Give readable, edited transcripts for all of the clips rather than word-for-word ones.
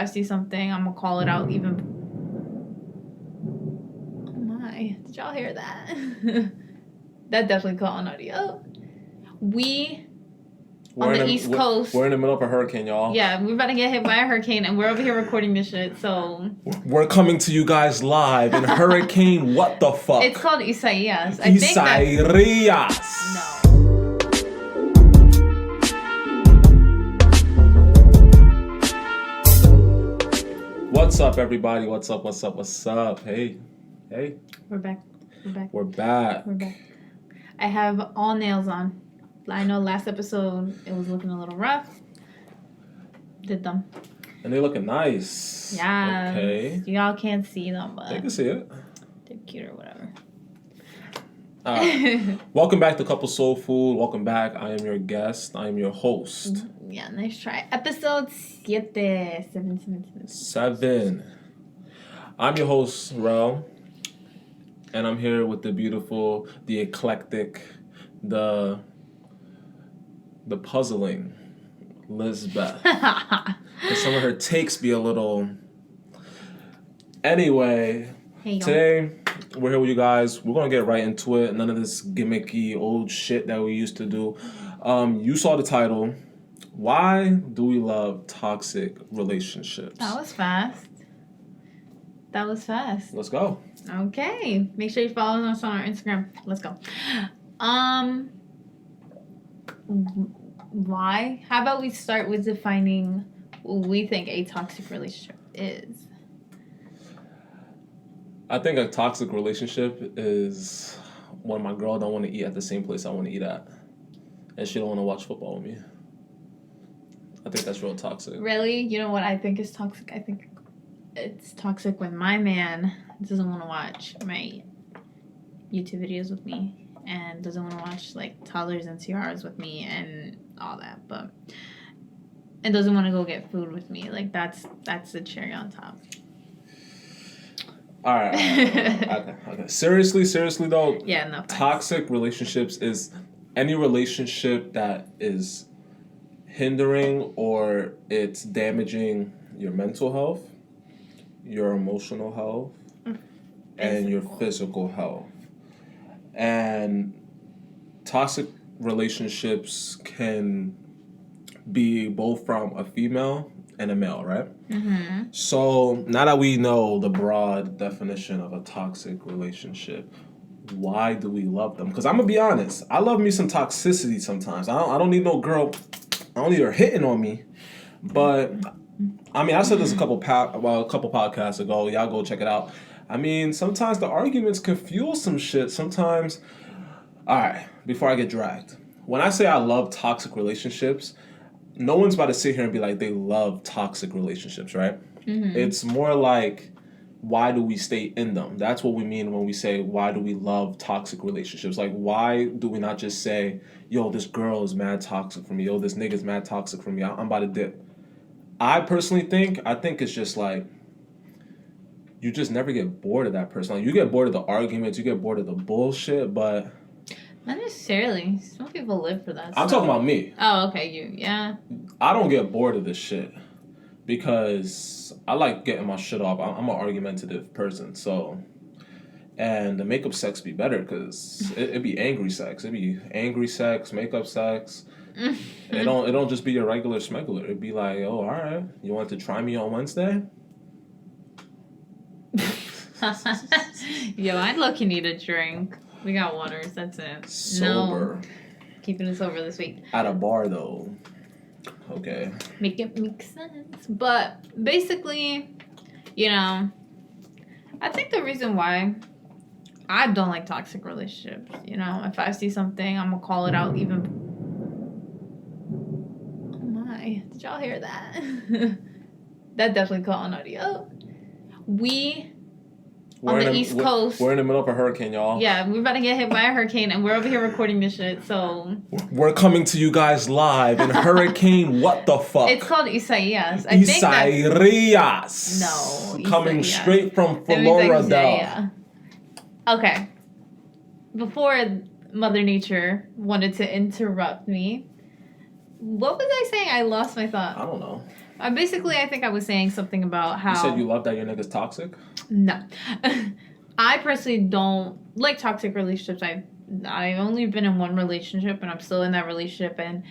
I see something, I'm gonna call it out even. Oh my! Did y'all hear that? That definitely caught on audio. On the East Coast. We're in the middle of a hurricane, y'all. Yeah, we're about to get hit by a hurricane, and we're over here recording this shit, so... We're coming to you guys live in Hurricane what the fuck? It's called Isaias. No. What's up, everybody? What's up? Hey. We're back. I have all nails on. I know last episode it was looking a little rough. Did them. And they looking nice. Yeah. Okay. Y'all can't see them, but they can see it. They're cute or whatever. Welcome back to Couple Soul Food. Welcome back. I am your guest. I am your host. Yeah, nice try. Episode 7. I'm your host, Rel. And I'm here with the beautiful, the eclectic, the puzzling Lizbeth. And some of her takes be a little... Anyway, today we're here with you guys. We're going to get right into it. None of this gimmicky old shit that we used to do. You saw the title. Why do we love toxic relationships? That was fast. Let's go. Okay. Make sure you follow us on our Instagram. Let's go. Why? How about we start with defining what we think a toxic relationship is? I think a toxic relationship is when my girl don't want to eat at the same place I want to eat at. And she don't want to watch football with me. I think that's real toxic. Really? You know what I think is toxic? I think it's toxic when my man doesn't want to watch my YouTube videos with me and doesn't want to watch like toddlers and tiaras with me and all that, but and doesn't want to go get food with me. Like that's the cherry on top. All right. Okay. Seriously though. Yeah, no. Toxic relationships is any relationship that is hindering or it's damaging your mental health, your emotional health, and your physical health. And toxic relationships can be both from a female and a male, right? Mm-hmm. So now that we know the broad definition of a toxic relationship, why do we love them? Because I'm gonna be honest, I love me some toxicity sometimes. I don't need no girl. I don't need her hitting on me. But I mean, I said this a couple podcasts ago. Y'all go check it out. I mean, sometimes the arguments can fuel some shit. Sometimes, all right, before I get dragged. When I say I love toxic relationships, no one's about to sit here and be like, they love toxic relationships, right? Mm-hmm. It's more like, why do we stay in them? That's what we mean when we say, why do we love toxic relationships? Like, why do we not just say, yo, this girl is mad toxic for me. Yo, this nigga's mad toxic for me. I'm about to dip. I personally think it's just like, you just never get bored of that person. Like, you get bored of the arguments, you get bored of the bullshit, but... Not necessarily. Some people live for that. I'm talking about me. Oh, okay, yeah. I don't get bored of this shit because I like getting my shit off. I'm an argumentative person, so... And the makeup sex be better because it be angry sex. It be angry sex, makeup sex. It don't just be your regular smuggler. It'd be like, oh, all right, you want to try me on Wednesday? Yo, I'd look, you need a drink. We got waters, that's it. Sober. No. Keeping it sober this week. At a bar, though. Okay. Make it make sense. But basically, I think the reason why I don't like toxic relationships, if I see something, I'm going to call it out even... Oh my, did y'all hear that? That definitely caught on audio. On the East Coast. We're in the middle of a hurricane, y'all. Yeah, we're about to get hit by a hurricane, and we're over here recording this shit, so... We're coming to you guys live in Hurricane what the fuck? It's called Isaias. No. Coming straight from Florida. Okay. Before Mother Nature wanted to interrupt me, what was I saying? I lost my thought. I don't know. Basically, I think I was saying something about how... You said you love that your nigga's toxic? No. I personally don't like toxic relationships. I've only been in one relationship, and I'm still in that relationship, and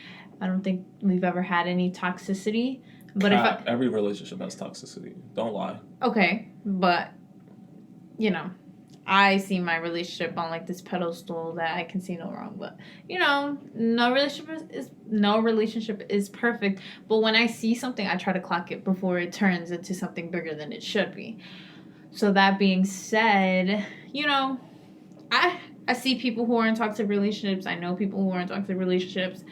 I don't think we've ever had any toxicity. But every relationship has toxicity. Don't lie. Okay, but you know, I see my relationship on like this pedestal that I can see no wrong. But no relationship is perfect. But when I see something, I try to clock it before it turns into something bigger than it should be. So that being said, I see people who are in toxic relationships. I know people who are in toxic relationships.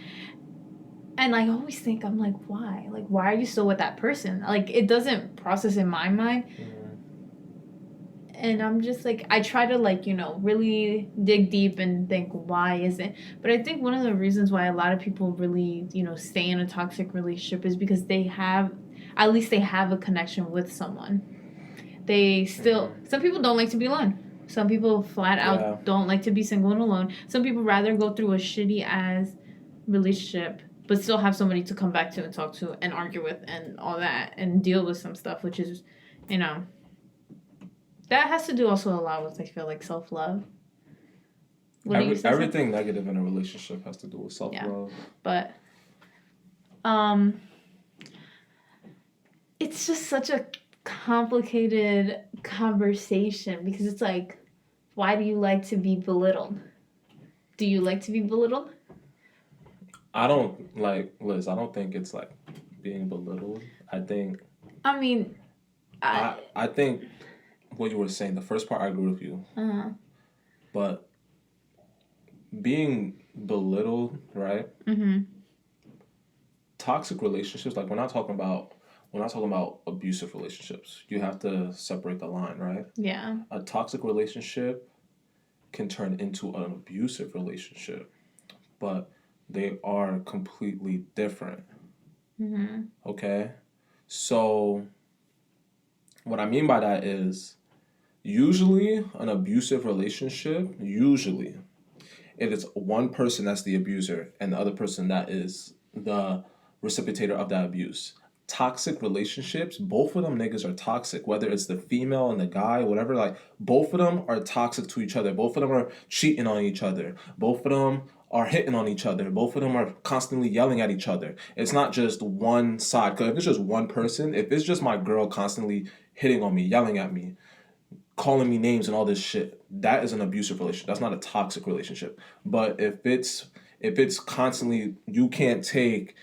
And, like, I always think, I'm like, why? Like, why are you still with that person? Like, it doesn't process in my mind. Mm-hmm. And I'm just, like, I try to, like, really dig deep and think, why is it? But I think one of the reasons why a lot of people really, stay in a toxic relationship is because at least they have a connection with someone. They still, some people don't like to be alone. Some people flat out don't like to be single and alone. Some people rather go through a shitty-ass relationship but still have somebody to come back to and talk to and argue with and all that and deal with some stuff, which is, that has to do also a lot with, I feel like, self-love. Everything negative in a relationship has to do with self-love. Yeah. But, it's just such a complicated conversation because it's like, why do you like to be belittled? Do you like to be belittled? I don't, Liz, I don't think it's, being belittled. I think... I think what you were saying, the first part, I agree with you. Uh-huh. But being belittled, right? Mm-hmm. Toxic relationships, we're not talking about abusive relationships. You have to separate the line, right? Yeah. A toxic relationship can turn into an abusive relationship, but they are completely different. Mm-hmm. Okay? So, what I mean by that is, usually an abusive relationship, it is one person that's the abuser and the other person that is the reciprocator of that abuse. Toxic relationships, both of them niggas are toxic, whether it's the female and the guy, whatever, both of them are toxic to each other. Both of them are cheating on each other. Both of them are hitting on each other. Both of them are constantly yelling at each other. It's not just one side. Because if it's just one person, if it's just my girl constantly hitting on me, yelling at me, calling me names and all this shit, that is an abusive relationship. That's not a toxic relationship. But if it's constantly, you can't take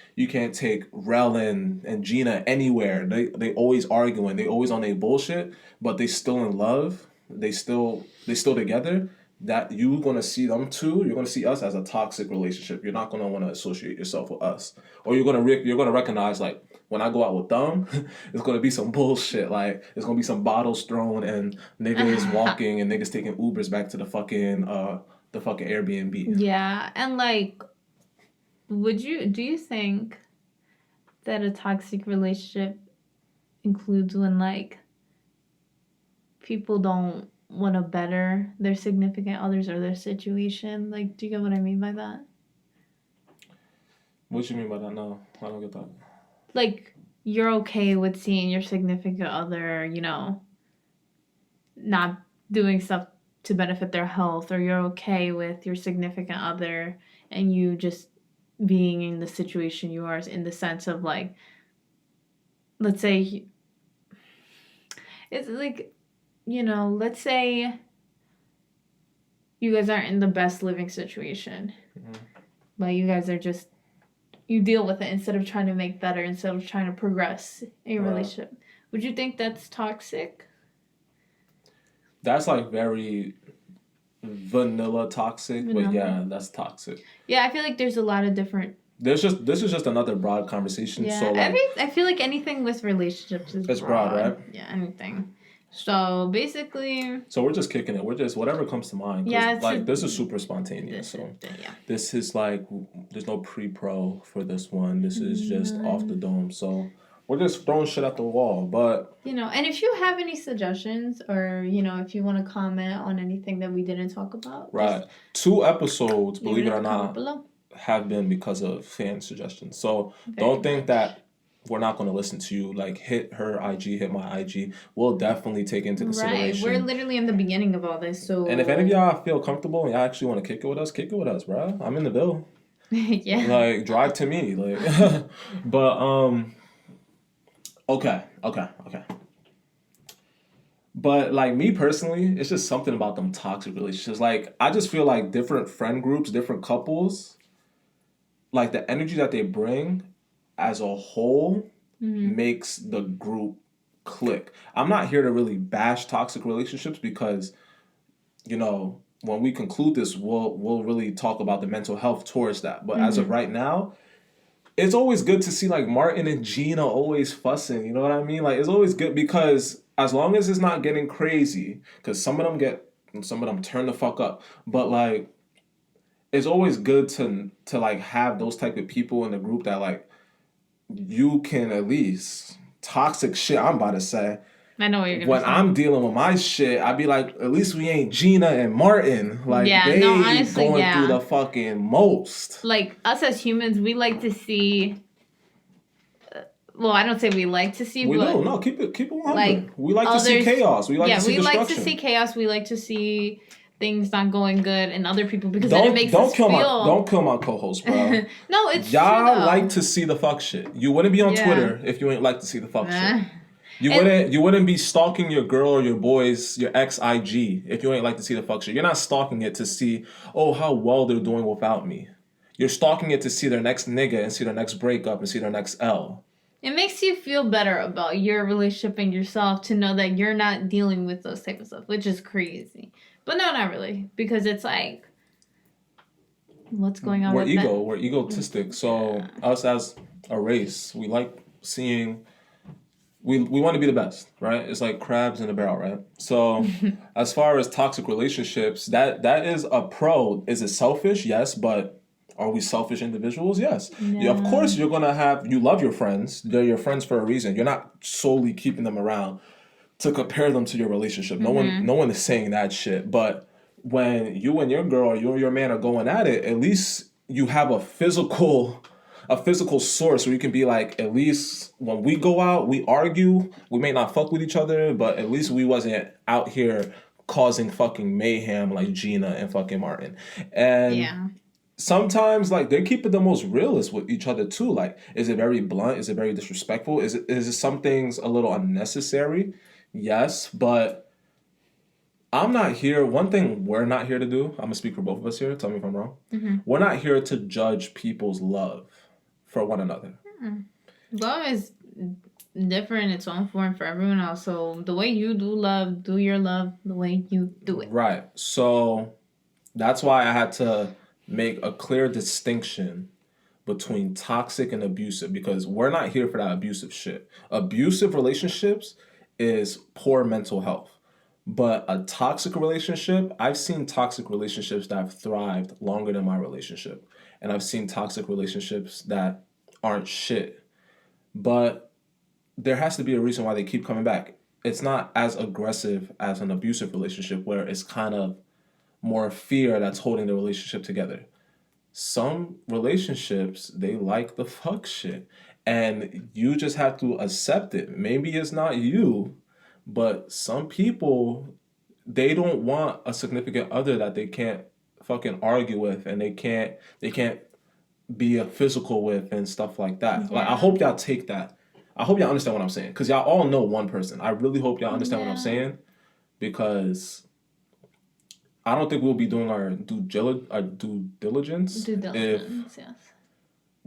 Rel and Gina anywhere. They always arguing. They always on their bullshit, but they still in love. They still together. That you're gonna see them too. You're gonna see us as a toxic relationship. You're not gonna want to associate yourself with us, or you're gonna recognize when I go out with them, it's gonna be some bullshit. It's gonna be some bottles thrown and niggas walking and niggas taking Ubers back to the fucking Airbnb. Yeah, and do you think that a toxic relationship includes when people don't want to better their significant others or their situation? Do you get what I mean by that? What you mean by that? No, I don't get that. You're okay with seeing your significant other, not doing stuff to benefit their health, or you're okay with your significant other and you just being in the situation you are, in the sense of let's say it's let's say you guys aren't in the best living situation, mm-hmm. but you guys are just, you deal with it instead of trying to make better, instead of trying to progress in your relationship. Would you think that's toxic? That's very vanilla toxic, but yeah, that's toxic. Yeah, I feel like there's a lot of different... This is just another broad conversation. Yeah, so I feel like anything with relationships is broad, right? Yeah, anything. So basically... So we're just kicking it. We're just, whatever comes to mind. Yeah, this is super spontaneous. This is there's no pre-pro for this one. This is just off the dome. So we're just throwing shit at the wall. But... and if you have any suggestions or, if you want to comment on anything that we didn't talk about. Right. 2 episodes, believe it or not, have been because of fan suggestions. So don't think that we're not going to listen to you. Like, hit her IG, hit my IG. We'll definitely take into consideration. Right. We're literally in the beginning of all this, so... And if any of y'all feel comfortable and y'all actually want to kick it with us, bro. I'm in the bill. Yeah. Like, drive to me. Like, but, okay. But, like, me personally, it's just something about them toxic relationships. Like, I just feel like different friend groups, different couples, like, the energy that they bring as a whole makes the group click. I'm not here to really bash toxic relationships because, you know, when we conclude this, we'll really talk about the mental health towards that. But as of right now, it's always good to see like Martin and Gina always fussing. You know what I mean? Like, it's always good because as long as it's not getting crazy, because some of them turn the fuck up. But like, it's always good to like have those type of people in the group that like you can at least toxic shit. I'm about to say. I know what you're gonna When say. I'm dealing with my shit, I'd be like, at least we ain't Gina and Martin. Like, they honestly, going through the fucking most. Like, us as humans, we like to see... Well, I don't say we like to see, We but... do. No, keep it 100. Like, We like to see chaos. We like to see destruction. like to see chaos. We like to see things not going good in other people because then it makes us feel... Don't kill my co-host, bro. No, it's y'all true, though. like to see the fuck shit. You wouldn't be on Twitter if you ain't like to see the fuck shit. You wouldn't be stalking your girl or your boys, your ex IG, if you ain't like to see the fuck shit. You're not stalking it to see, oh, how well they're doing without me. You're stalking it to see their next nigga and see their next breakup and see their next L. It makes you feel better about your relationship and yourself to know that you're not dealing with those type of stuff, which is crazy. But no, not really, because it's like, what's going on with that? We're egotistic. So us as a race, we like seeing... We want to be the best, right? It's like crabs in a barrel, right? So as far as toxic relationships, that is a pro. Is it selfish? Yes, but are we selfish individuals? Yes. Yeah, of course, you love your friends. They're your friends for a reason. You're not solely keeping them around to compare them to your relationship. No one is saying that shit. But when you and your girl or you and your man are going at it, at least you have a physical source where you can be like, at least when we go out, we argue. We may not fuck with each other, but at least we wasn't out here causing fucking mayhem like Gina and fucking Martin. And sometimes like they keep it the most realist with each other too. Like, is it very blunt? Is it very disrespectful? Is it some things a little unnecessary? Yes, but I'm not here. One thing we're not here to do, I'm gonna speak for both of us here. Tell me if I'm wrong. We're not here to judge people's love for one another. Love is different in its own form for everyone else. So the way you do love, do your love the way you do it. Right. So that's why I had to make a clear distinction between toxic and abusive, because we're not here for that abusive shit. Abusive relationships is poor mental health. But a toxic relationship, I've seen toxic relationships that have thrived longer than my relationship. And I've seen toxic relationships that aren't shit. But there has to be a reason why they keep coming back. It's not as aggressive as an abusive relationship where it's kind of more fear that's holding the relationship together. Some relationships, they like the fuck shit. And you just have to accept it. Maybe it's not you, but some people, they don't want a significant other that they can't fucking argue with and they can't be a physical with and stuff like that. Like, I hope y'all take that. I hope y'all understand what I'm saying, because y'all all know one person. I really hope y'all understand what I'm saying, because I don't think we'll be doing our due diligence if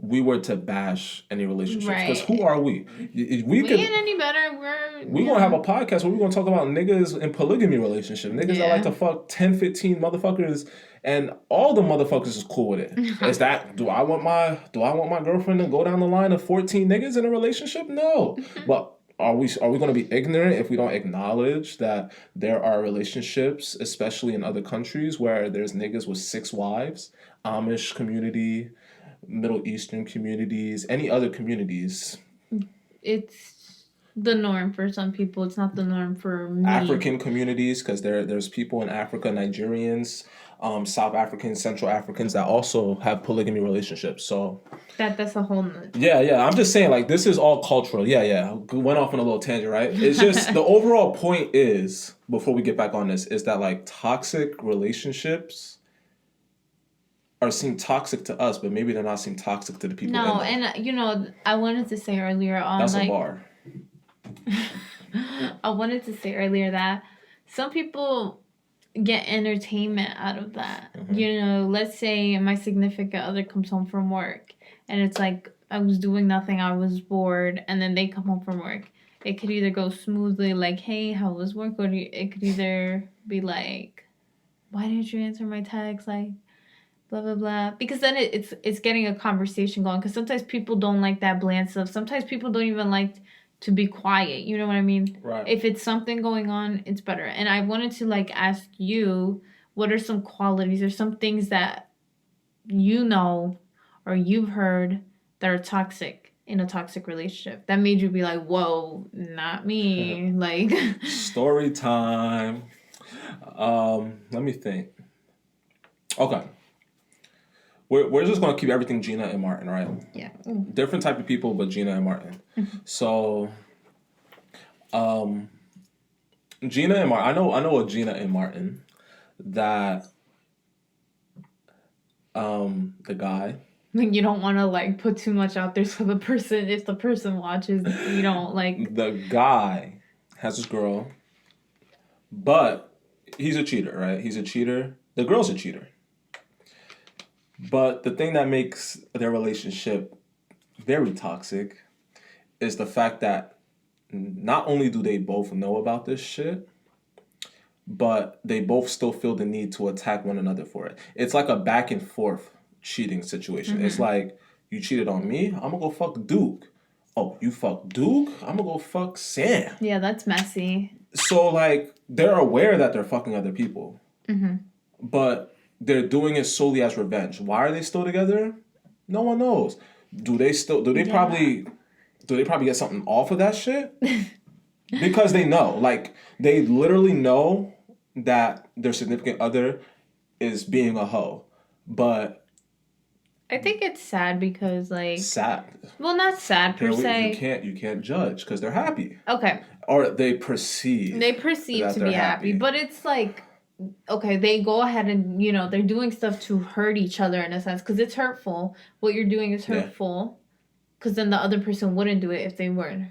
we were to bash any relationships. Because who are we? We ain't any better. We're going to have a podcast where we're going to talk about niggas in polygamy relationship. Niggas that like to fuck 10, 15 motherfuckers, and all the motherfuckers is cool with it. Is that, do I want my girlfriend to go down the line of 14 niggas in a relationship? No. But are we going to be ignorant if we don't acknowledge that there are relationships, especially in other countries, where there's niggas with 6 wives, Amish community, Middle Eastern communities, any other communities? It's the norm for some people. It's not the norm for me. African communities, because there's people in Africa, Nigerians, South Africans, Central Africans that also have polygamy relationships. So That's a whole yeah. I'm just saying, like, this is all cultural. Yeah. Went off on a little tangent, right? It's just the overall point is, before we get back on this, is that like toxic relationships are seen toxic to us, but maybe they're not seen toxic to the people. No, in them. and I wanted to say earlier on That's like a bar. I wanted to say earlier that some people get entertainment out of that. Mm-hmm. Let's say my significant other comes home from work and it's like I was doing nothing, I was bored, and then they come home from work. It could either go smoothly, like, hey, how was work? Or it could either be like, why didn't you answer my text? Like, blah blah blah, because then it's getting a conversation going, because sometimes people don't like that bland stuff. Sometimes people don't even like to be quiet, you know what I mean? Right. If it's something going on, it's better. And I wanted to like ask you, what are some qualities or some things that you know or you've heard that are toxic in a toxic relationship that made you be like, whoa, not me. Like, story time. Let me think. Okay. We're just gonna keep everything Gina and Martin, right? yeah. Different type of people, but Gina and Martin. So, Gina and Martin. I know a Gina and Martin that the guy. You don't want to like put too much out there, so if the person watches, you don't like. The guy has this girl, but he's a cheater, right? He's a cheater. The girl's a cheater. But the thing that makes their relationship very toxic is the fact that not only do they both know about this shit, but they both still feel the need to attack one another for it. It's like a back and forth cheating situation. Mm-hmm. It's like, you cheated on me, I'm gonna go fuck Duke. Oh, you fuck Duke, I'm gonna go fuck Sam. Yeah, that's messy. So, like, they're aware that they're fucking other people. Mm-hmm. But they're doing it solely as revenge. Why are they still together? No one knows. Do they probably get something off of that shit? Because they know. Like, they literally know that their significant other is being a hoe. But I think it's sad because, like... Sad. Well, not sad per se. You can't judge because they're happy. Okay. Or they perceive to be happy. But it's like, okay, they go ahead and, they're doing stuff to hurt each other in a sense. Because it's hurtful. What you're doing is hurtful. Because then the other person wouldn't do it if they weren't,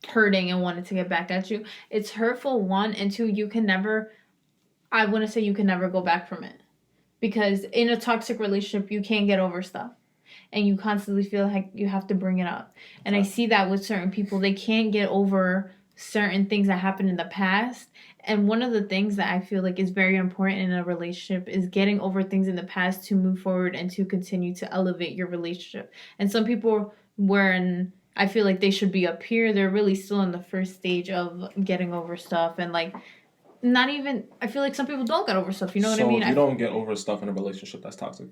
hurting and wanted to get back at you. It's hurtful, one. And two, I want to say you can never go back from it. Because in a toxic relationship, you can't get over stuff. And you constantly feel like you have to bring it up. And I see that with certain people. They can't get over certain things that happened in the past. And one of the things that I feel like is very important in a relationship is getting over things in the past to move forward and to continue to elevate your relationship. And some people I feel like they should be up here, they're really still in the first stage of getting over stuff. And like, not even, I feel like some people don't get over stuff. You know what I mean? So you don't get over stuff in a relationship that's toxic?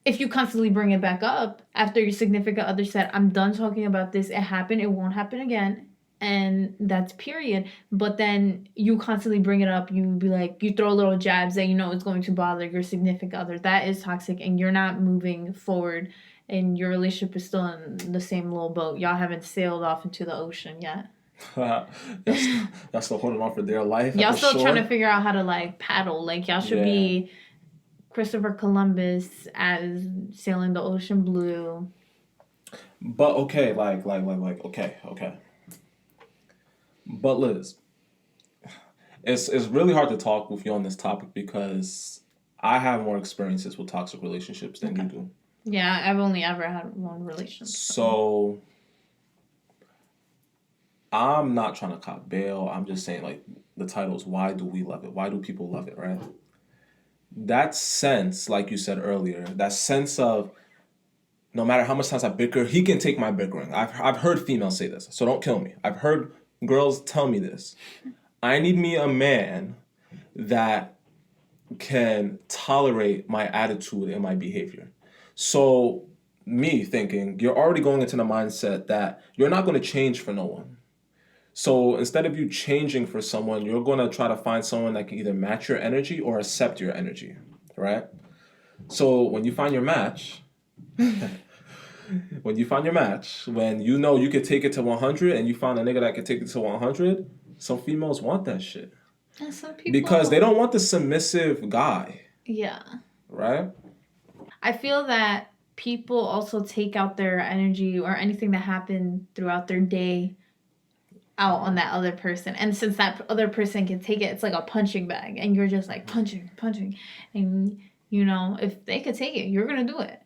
If you constantly bring it back up after your significant other said, I'm done talking about this, it happened, it won't happen again, and that's period. But then you constantly bring it up, you be like, you throw little jabs that it's going to bother your significant other. That is toxic, and you're not moving forward, and your relationship is still in the same little boat. Y'all haven't sailed off into the ocean yet. Y'all still holding on for dear life. Y'all still trying to figure out how to like paddle. Like, y'all should be Christopher Columbus as sailing the ocean blue. But okay, like okay. But Liz, it's really hard to talk with you on this topic because I have more experiences with toxic relationships than you do. Yeah, I've only ever had one relationship. So I'm not trying to cop bail. I'm just saying, like, the title is Why Do We Love It? Why do people love it, right? That sense, like you said earlier, that sense of no matter how much times I bicker, he can take my bickering. I've heard females say this, so don't kill me. I've heard girls tell me this. I need me a man that can tolerate my attitude and my behavior. So me thinking, you're already going into the mindset that you're not going to change for no one. So instead of you changing for someone, you're going to try to find someone that can either match your energy or accept your energy, right? So when you find your match, when you know you could take it to 100 and you find a nigga that can take it to 100, some females want that shit. And some people... Because they don't want the submissive guy. Yeah. Right? I feel that people also take out their energy or anything that happened throughout their day out on that other person. And since that other person can take it, it's like a punching bag. And you're just like punching. And, you know, if they could take it, you're going to do it.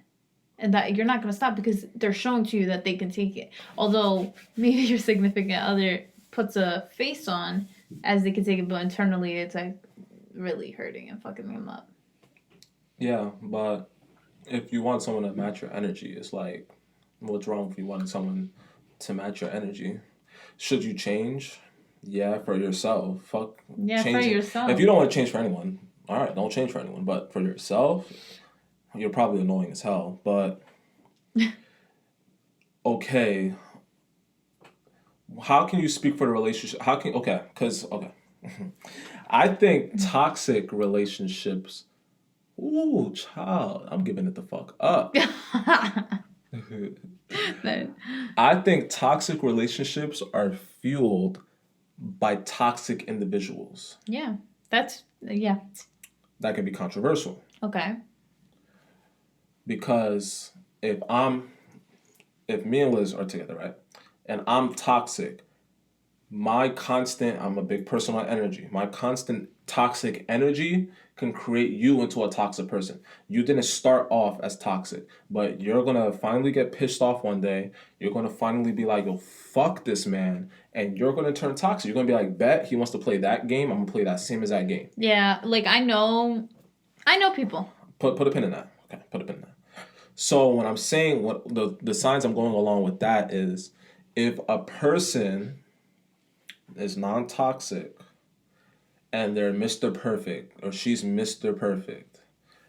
And that you're not going to stop because they're showing to you that they can take it. Although maybe your significant other puts a face on as they can take it, but internally it's like really hurting and fucking them up. Yeah, but if you want someone to match your energy, it's like, what's wrong if you want someone to match your energy? Should you change? Yeah, for yourself. Fuck. Yeah, changing. For yourself. If you don't want to change for anyone, all right, don't change for anyone. But for yourself, you're probably annoying as hell. But okay, how can you speak for the relationship? I think toxic relationships. Ooh, child, I'm giving it the fuck up. I think toxic relationships are fueled by toxic individuals. Yeah. That can be controversial. Okay. Because if me and Liz are together, right, and I'm toxic, I'm a big person on energy. My constant toxic energy can create you into a toxic person. You didn't start off as toxic, but you're going to finally get pissed off one day. You're going to finally be like, yo, fuck this man. And you're going to turn toxic. You're going to be like, bet he wants to play that game. I'm going to play that same as that game. Yeah, like I know people. Put a pin in that. Okay, put a pin in that. So when I'm saying what the signs I'm going along with that is, if a person is non-toxic and they're Mr. Perfect or she's Mr. Perfect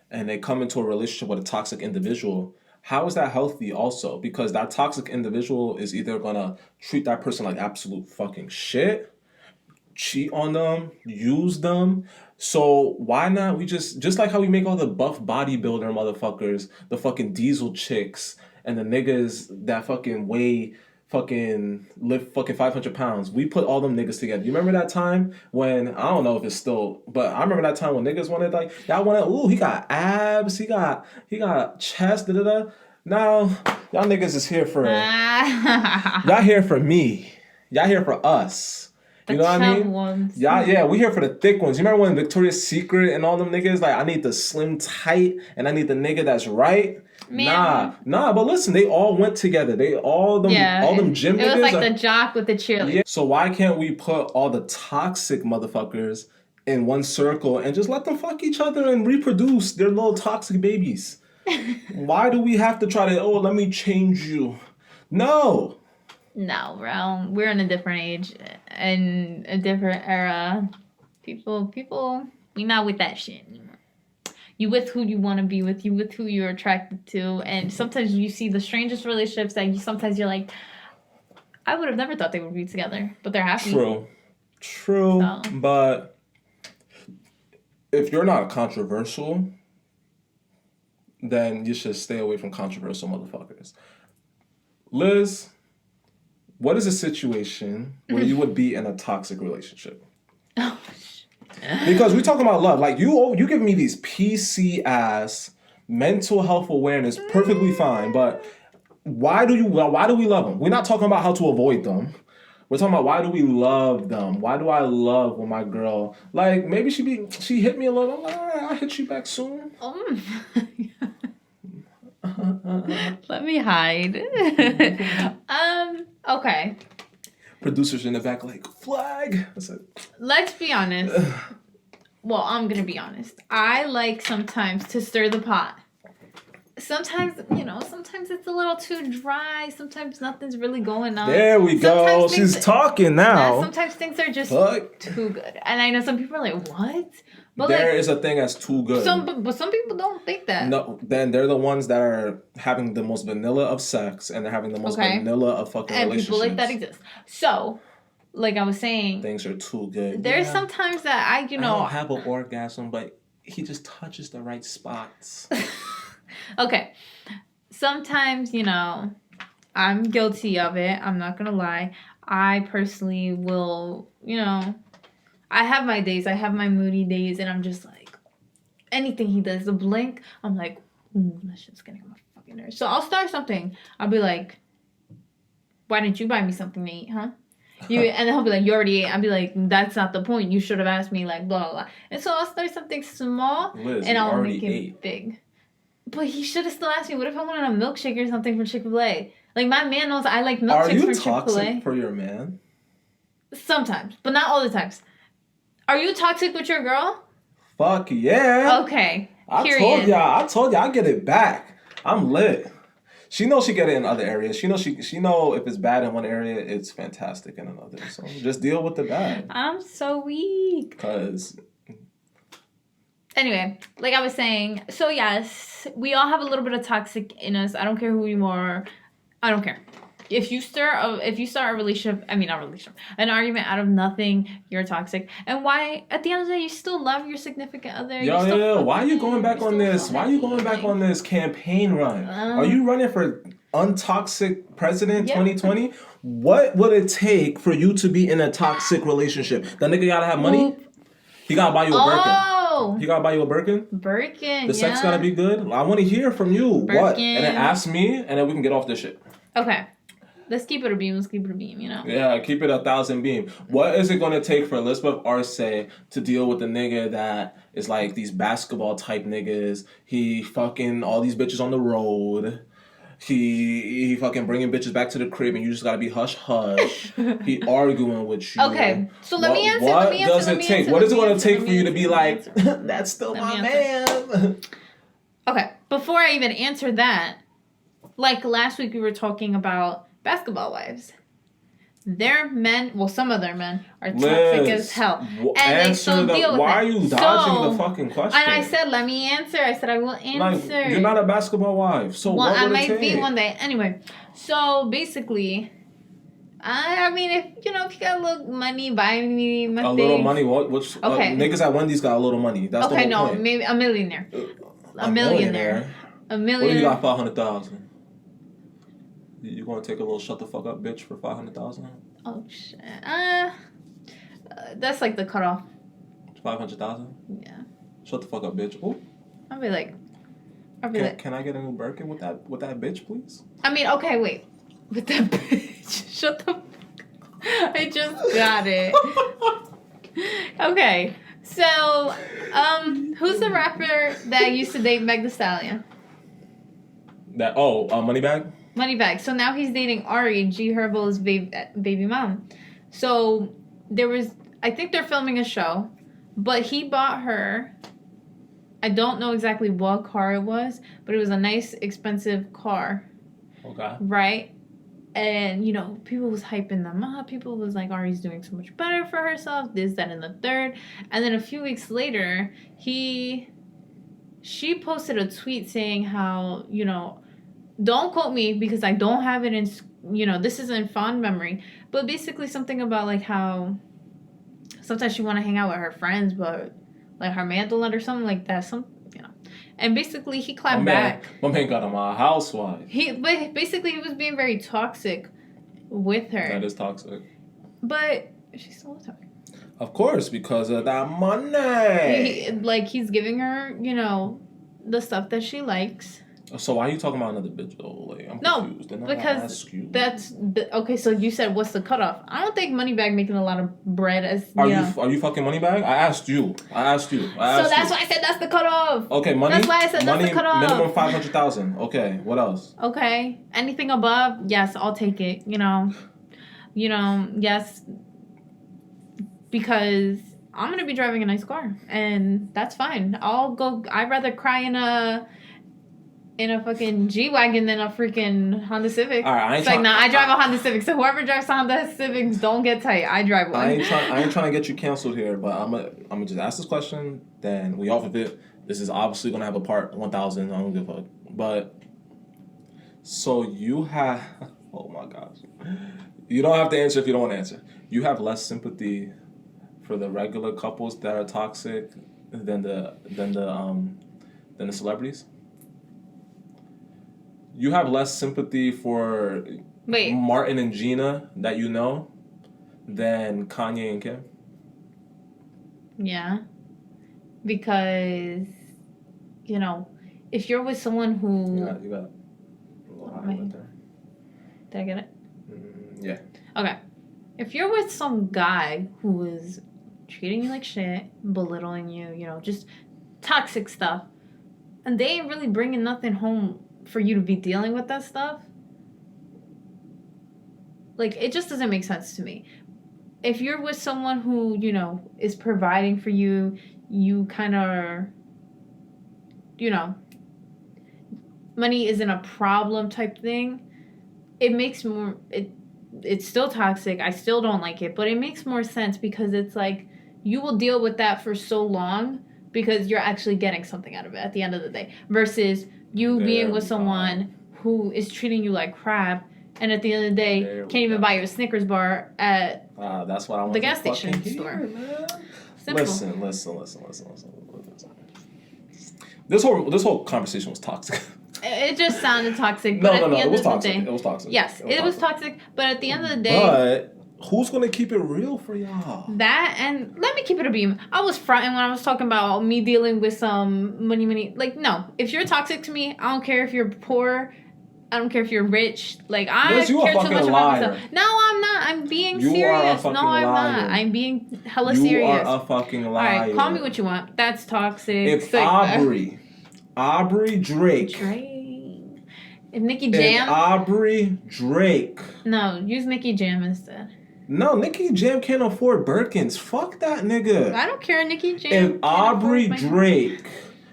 and they come into a relationship with a toxic individual, how is that healthy also? Because that toxic individual is either gonna treat that person like absolute fucking shit, cheat on them, use them. So why not we just like how we make all the buff bodybuilder motherfuckers, the fucking diesel chicks, and the niggas that fucking lift fucking 500 pounds. We put all them niggas together. You remember that time when, I don't know if it's still, but I remember that time when niggas wanted like, y'all wanted, ooh, he got abs, he got chest, da-da-da. Now, y'all niggas is here for, y'all here for me. Y'all here for us. You know what I mean? Ones. Yeah, we here for the thick ones. You remember when Victoria's Secret and all them niggas, like, I need the slim tight and I need the nigga that's right? Man. Nah, but listen, they all went together. all them gym niggas. It was like the jock with the cheerleader. Yeah. So why can't we put all the toxic motherfuckers in one circle and just let them fuck each other and reproduce their little toxic babies? Why do we have to try to, let me change you? No, bro. We're in a different age and a different era. People, we not with that shit anymore. You with who you want to be with, you with who you're attracted to, and sometimes you see the strangest relationships that sometimes you're like, I would have never thought they would be together, but they're happy. True. So. But if you're not controversial, then you should stay away from controversial motherfuckers. Liz, what is a situation where you would be in a toxic relationship? Because we talking about love. Like, you give me these PC ass mental health awareness, perfectly fine, but why do we love them? We're not talking about how to avoid them. We're talking about why do we love them? Why do I love when my girl, like, maybe she hit me a little, I'm like, all right, I'll hit you back soon. Let me hide. Okay. Producers in the back like, flag. Let's be honest. Well, I'm going to be honest. I like sometimes to stir the pot. Sometimes it's a little too dry. Sometimes nothing's really going on. There we go. She's talking now. Sometimes things are just too good. And I know some people are like, what? But there like, is a thing as too good. but some people don't think that. No, then they're the ones that are having the most vanilla of sex and they're having the most vanilla of fucking and relationships. People like that exist. So, like I was saying, things are too good. There's sometimes that I don't have an orgasm, but he just touches the right spots. Okay. Sometimes, I'm guilty of it. I'm not gonna lie. I personally will, I have my days. I have my moody days, and I'm just like, anything he does, the blink, I'm like, that shit's getting on my fucking nerves. So I'll start something. I'll be like, why didn't you buy me something to eat, huh? And then he'll be like, you already ate. I'll be like, that's not the point. You should have asked me, like, blah, blah, blah. And so I'll start something small, Liz, and I'll make it big. But he should have still asked me, what if I wanted a milkshake or something from Chick-fil-A? Like, my man knows I like milkshakes from Chick-fil-A. Are you toxic for your man? Sometimes, but not all the times. Are you toxic with your girl? Fuck yeah. Okay. I told y'all, I get it back. I'm lit. She knows she get it in other areas. She know if it's bad in one area, it's fantastic in another. So just deal with the bad. I'm so weak. Anyway, like I was saying, so yes, we all have a little bit of toxic in us. I don't care who you are. I don't care. If you start a relationship, an argument out of nothing, you're toxic. And why, at the end of the day, you still love your significant other. Yo. Why are you going back on this? Why are you going back on this campaign run? Are you running for untoxic president 2020? What would it take for you to be in a toxic relationship? That nigga gotta have money? He gotta buy you a Birkin. He gotta buy you a Birkin? Birkin, The sex gotta be good? I want to hear from you. Birkin. What? And then ask me, and then we can get off this shit. Okay. Let's keep it a beam, Yeah, keep it 1,000 beam. What is it going to take for Lizbeth Arce to deal with a nigga that is like these basketball type niggas? He fucking all these bitches on the road. He fucking bringing bitches back to the crib and you just got to be hush hush. He arguing with you. Okay, so let me answer. What does it take? What is it going to take for you to be like, that's still my man? Okay, before I even answer that, like last week we were talking about basketball wives. Their men, some of their men are toxic as hell. And they still deal with it. Why are you dodging the fucking question? And I said, let me answer. I said, I will answer. Like, you're not a basketball wife. So what would it take? I might be one day. Anyway, so basically, if you got a little money, buy me my things. Little money? Which niggas at Wendy's got a little money. That's the whole point. Maybe a millionaire. A millionaire. What do you got, 500,000? You gonna take a little shut the fuck up bitch for 500,000? Oh shit. That's like the cutoff. 500,000? Yeah. Shut the fuck up, bitch. Ooh. I'll be like. Can I get a new Birkin with that bitch, please? Okay, wait. With that bitch. Shut the fuck up. I just got it. Okay. So, who's the rapper that used to date Meg Thee Stallion? Moneybagg? Moneybagg. So now he's dating Ari, G Herbo's baby mom. So I think they're filming a show, but he bought her, I don't know exactly what car it was, but it was a nice, expensive car. Okay. Right? And, people was hyping them up. People was like, Ari's doing so much better for herself, this, that, and the third. And then a few weeks later, she posted a tweet saying how, don't quote me because I don't have it in, this is in fond memory. But basically something about like how sometimes she want to hang out with her friends, but like her man don't let her, something like that. And basically he clapped back. My man got him a housewife. But basically he was being very toxic with her. That is toxic. But she's still toxic. Of course, because of that money. He's giving her, the stuff that she likes. So why are you talking about another bitch though? Like, I'm confused. Didn't because I ask you? Okay. So you said what's the cutoff? I don't think Moneybagg making a lot of bread as. Are you fucking Moneybagg? I asked you. So that's why I said that's the cutoff. Okay, money. That's why I said that's the cutoff. Minimum 500,000. Okay, what else? Okay, anything above, yes, I'll take it. Yes, because I'm gonna be driving a nice car, and that's fine. I'd rather cry in a fucking G-Wagon than a freaking Honda Civic. All right, it's like, nah, I drive a Honda Civic. So whoever drives Honda Civics, don't get tight. I drive one. I ain't trying to get you canceled here, but I'm gonna just ask this question. Then we off of it. This is obviously gonna have a part 1,000. I don't give a fuck. But so you have. Oh my gosh. You don't have to answer if you don't want to answer. You have less sympathy for the regular couples that are toxic than the celebrities. You have less sympathy for Martin and Gina that you know than Kanye and Kim. Yeah, because if you're with someone who you got a little high right there. Did I get it? Yeah. Okay. If you're with some guy who is treating you like shit, belittling you, just toxic stuff, and they ain't really bringing nothing home for you to be dealing with that stuff, like, it just doesn't make sense to me. If you're with someone who, is providing for you, you kind of, money isn't a problem type thing, it makes more, it's still toxic. I still don't like it, but it makes more sense because it's like you will deal with that for so long because you're actually getting something out of it at the end of the day versus you being with someone who is treating you like crap and at the end of the day can't even buy you a Snickers bar at that's what I want the gas station store. Simple. Listen. This whole conversation was toxic. It just sounded toxic. But No, it was toxic. It was toxic. Yes, it was toxic. But at the end of the day... But who's going to keep it real for y'all? That, and let me keep it a beam. I was fronting when I was talking about me dealing with some money. Like, no. If you're toxic to me, I don't care if you're poor. I don't care if you're rich. Like, I care too much about myself. No, I'm not. I'm being serious. No, I'm not. I'm being hella serious. You are a fucking liar. All right, call me what you want. That's toxic. If Aubrey Drake. If Nicki Jam. If Aubrey Drake. No, use Nicki Jam instead. No, Nicki Jam can't afford Birkins. Fuck that nigga. I don't care, Nicki Jam. If Aubrey Drake,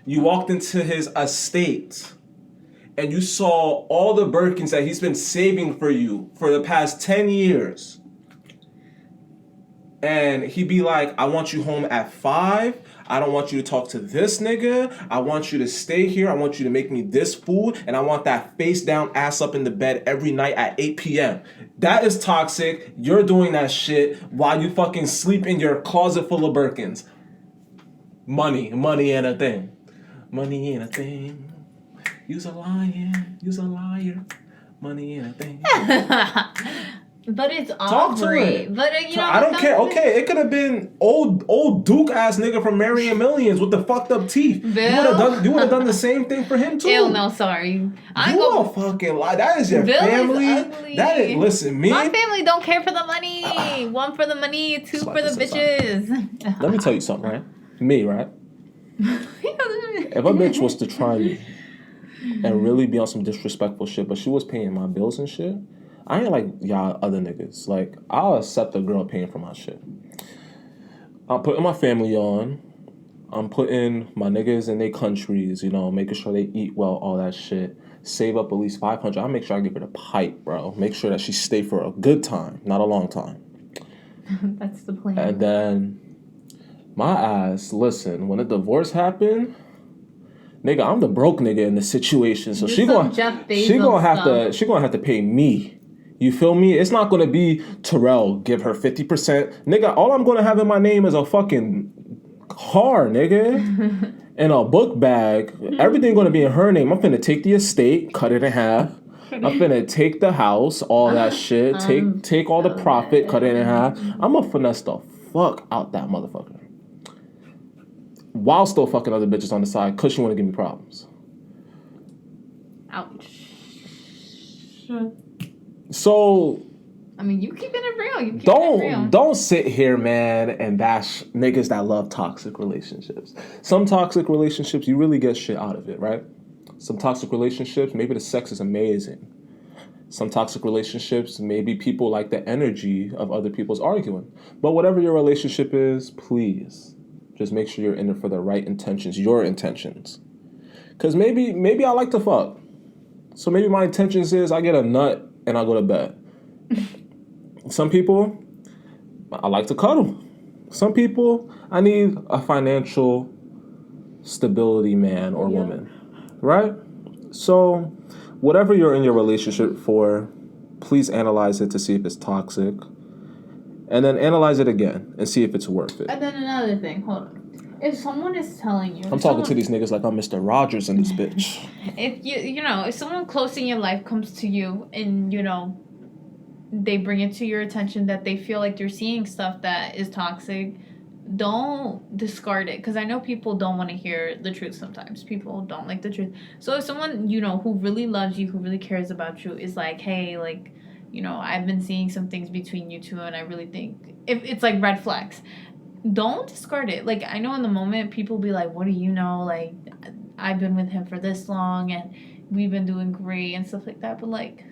you walked into his estate and you saw all the Birkins that he's been saving for you for the past 10 years. And he'd be like, I want you home at 5. I don't want you to talk to this nigga. I want you to stay here. I want you to make me this food. And I want that face down, ass up in the bed every night at 8 p.m. That is toxic. You're doing that shit while you fucking sleep in your closet full of Birkins. Money ain't a thing. Money ain't a thing. You's a liar. Money ain't a thing. But it's Talk Aubrey. to it. But I don't care. Okay, it could have been old Duke ass nigga from Marrying Millions with the fucked up teeth. Bill? You would have done the same thing for him too. Ew, no, sorry. You a fucking lie. That is your Bill family. Is ugly. That is listen, me. My family don't care for the money. One for the money, two for the bitches. Let me tell you something, right? Me, right? If a bitch was to try me and really be on some disrespectful shit, but she was paying my bills and shit, I ain't like y'all other niggas. Like, I'll accept a girl paying for my shit. I'm putting my family on. I'm putting my niggas in their countries, making sure they eat well, all that shit. Save up at least $500. I'll make sure I give her the pipe, bro. Make sure that she stay for a good time, not a long time. That's the plan. And then my ass, listen, when a divorce happened, nigga, I'm the broke nigga in the situation. So she gonna have to pay me. You feel me? It's not gonna be Terrell give her 50%. Nigga, all I'm gonna have in my name is a fucking car, nigga. And a book bag. Everything gonna be in her name. I'm finna take the estate, cut it in half. I'm finna take the house, all that shit. Take all the profit, cut it in half. I'm gonna finesse the fuck out that motherfucker. While still fucking other bitches on the side, cause she wanna give me problems. Ouch. So, I mean, you keeping it real. Don't sit here, man, and bash niggas that love toxic relationships. Some toxic relationships, you really get shit out of it, right? Some toxic relationships, maybe the sex is amazing. Some toxic relationships, maybe people like the energy of other people's arguing. But whatever your relationship is, please, just make sure you're in it for the right intentions, your intentions. Because maybe I like to fuck. So maybe my intentions is I get a nut and I go to bed. Some people, I like to cuddle. Some people, I need a financial stability man or woman. Right? So whatever you're in your relationship for, please analyze it to see if it's toxic. And then analyze it again and see if it's worth it. And then another thing, hold on. If someone is telling you... I'm talking to these niggas like I'm Mr. Rogers in this bitch. If if someone close in your life comes to you and, they bring it to your attention that they feel like you're seeing stuff that is toxic, don't discard it. Because I know people don't want to hear the truth sometimes. People don't like the truth. So if someone, who really loves you, who really cares about you is like, hey, like... I've been seeing some things between you two, and I really think if it's like red flags, don't discard it. Like, I know in the moment people be like, what do you know? Like, I've been with him for this long and we've been doing great and stuff like that. But like,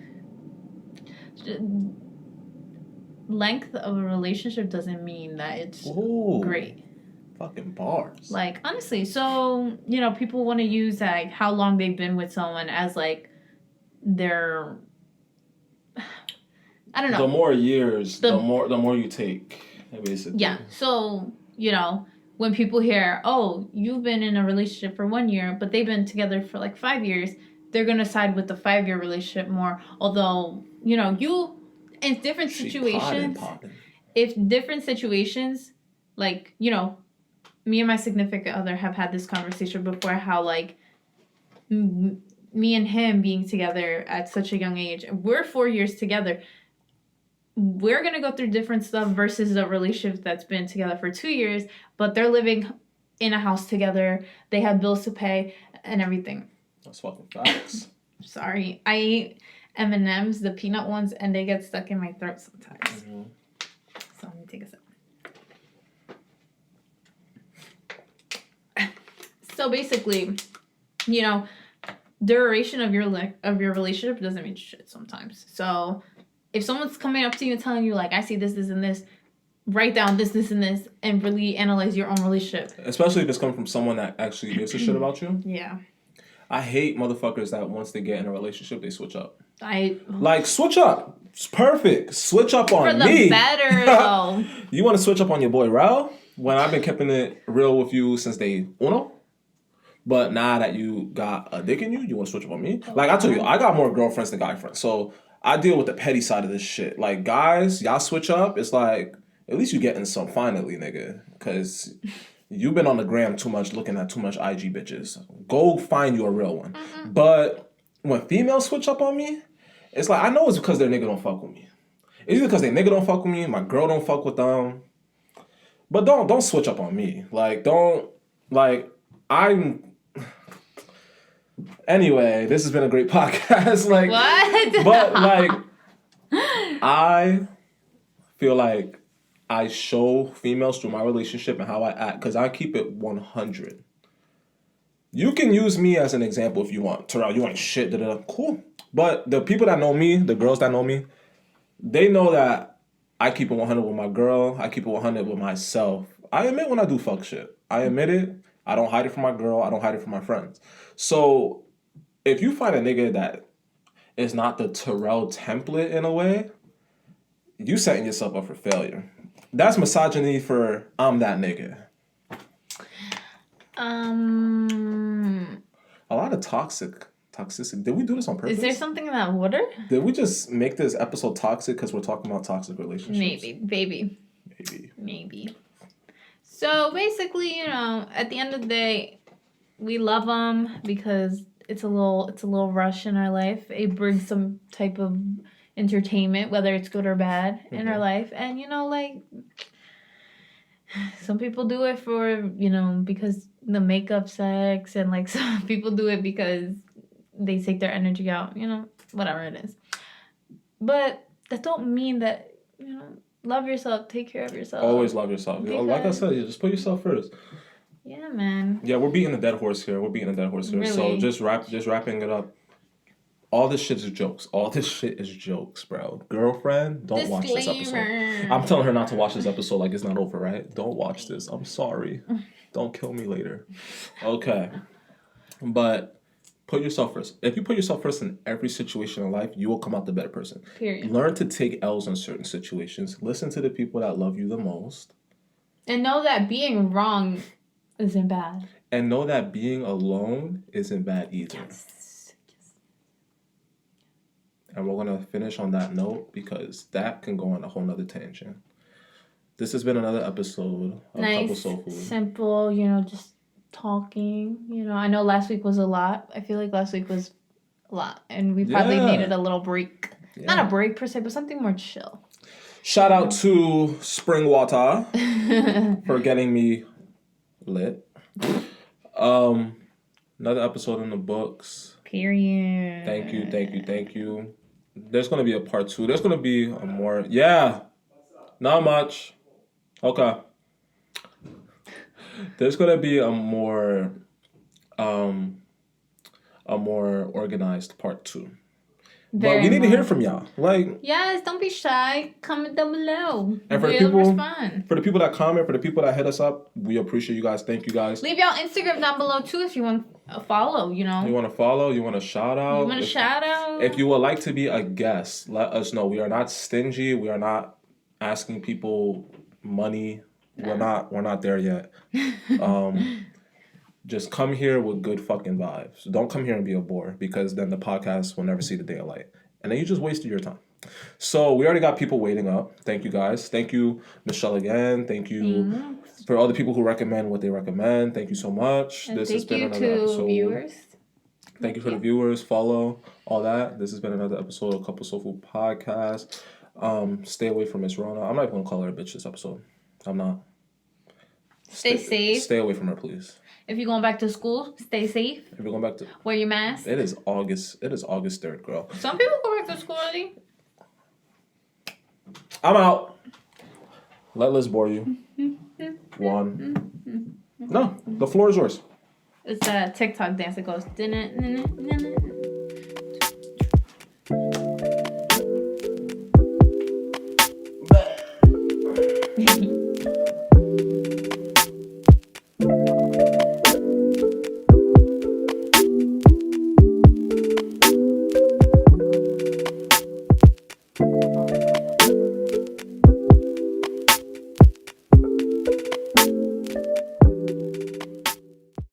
length of a relationship doesn't mean that it's great. Fucking bars. Like, honestly, so, people want to use like how long they've been with someone as like their... I don't know. The more years, the more you take, basically. Yeah. So, when people hear, oh, you've been in a relationship for 1 year, but they've been together for like 5 years, they're going to side with the 5-year relationship more. Although, you, in different situations, if different situations, like, me and my significant other have had this conversation before, how like, me and him being together at such a young age, we're 4 years together. We're going to go through different stuff versus a relationship that's been together for 2 years, but they're living in a house together. They have bills to pay and everything. That's fucking facts. Sorry. I eat M&Ms, the peanut ones, and they get stuck in my throat sometimes. Mm-hmm. So let me take a sip. So basically, duration of your relationship doesn't mean shit sometimes. So... if someone's coming up to you and telling you, like, I see this, this, and this, write down this, this, and this, and really analyze your own relationship. Especially if it's coming from someone that actually gives a shit about you. Yeah. I hate motherfuckers that once they get in a relationship, they switch up. Switch up. It's perfect. Switch up on me. For the better, though. You want to switch up on your boy, Rel? When I've been keeping it real with you since day uno? But now that you got a dick in you, you want to switch up on me? Like, I told you, I got more girlfriends than guy friends. So... I deal with the petty side of this shit. Like, guys, y'all switch up. It's like, at least you getting some finally, nigga. Because you've been on the gram too much, looking at too much IG bitches. Go find you a real one. Mm-hmm. But when females switch up on me, it's like, I know it's because their nigga don't fuck with me. It's either because their nigga don't fuck with me, my girl don't fuck with them. But don't switch up on me. Anyway, this has been a great podcast. Like, what? But like, I feel like I show females through my relationship and how I act because I keep it 100. You can use me as an example if you want. Terrell, you want shit, cool. But the people that know me, the girls that know me, they know that I keep it 100 with my girl. I keep it 100 with myself. I admit when I do fuck shit. I admit it. I don't hide it from my girl. I don't hide it from my friends. So if you find a nigga that is not the Terrell template in a way, you setting yourself up for failure. That's misogyny for I'm that nigga. A lot of toxicity. Did we do this on purpose? Is there something in that water? Did we just make this episode toxic because we're talking about toxic relationships? Maybe. So basically, at the end of the day, we love them because it's a little rush in our life. It brings some type of entertainment, whether it's good or bad, in our life. And some people do it for because the makeup sex, and like some people do it because they take their energy out. Whatever it is. But that don't mean that love yourself, take care of yourself. Always love yourself. Like I said, just put yourself first. Yeah, man. Yeah, we're beating a dead horse here. Really? So just wrapping it up. All this shit is jokes. Bro. Girlfriend, don't watch this episode. I'm telling her not to watch this episode like it's not over, right? Don't watch this. I'm sorry. Don't kill me later. Okay. But put yourself first. If you put yourself first in every situation in life, you will come out the better person. Period. Learn to take L's in certain situations. Listen to the people that love you the most. And know that being wrong isn't bad. And know that being alone isn't bad either. Yes. And we're going to finish on that note because that can go on a whole nother tangent. This has been another episode of Couple Soul Food. Simple, just talking. I know last week was a lot. I feel like last week was a lot. And we probably needed a little break. Yeah. Not a break per se, but something more chill. Shout out to Spring Water for getting me lit. Another episode in the books. Period. Thank you. There's going to be a part 2. There's going to be a more... Yeah. Not much. Okay. There's going to be a more organized part 2. But we need to hear from y'all. Yes, don't be shy. Comment down below. And for the people that comment, for the people that hit us up, we appreciate you guys. Thank you guys. Leave y'all Instagram down below too if you want to follow. You want to follow? You want to shout out? If you would like to be a guest, let us know. We are not stingy. We are not asking people money. No. We're not there yet. Just come here with good fucking vibes. Don't come here and be a bore because then the podcast will never see the daylight. And then you just wasted your time. So we already got people waiting up. Thank you guys. Thank you, Michelle, again. Thank you for all the people who recommend what they recommend. Thank you so much. And this has been another episode. Viewers. Thank you for the viewers. Follow, all that. This has been another episode of Couple Soul Food Podcast. Stay away from Miss Rona. I'm not even going to call her a bitch this episode. I'm not. Stay safe. Stay away from her, please. If you're going back to school, stay safe. If you're going back to... Wear your mask. It is August 3rd, girl. Some people go back to school early. I'm out. Let Liz bore you. One. No, the floor is yours. It's a TikTok dance that goes...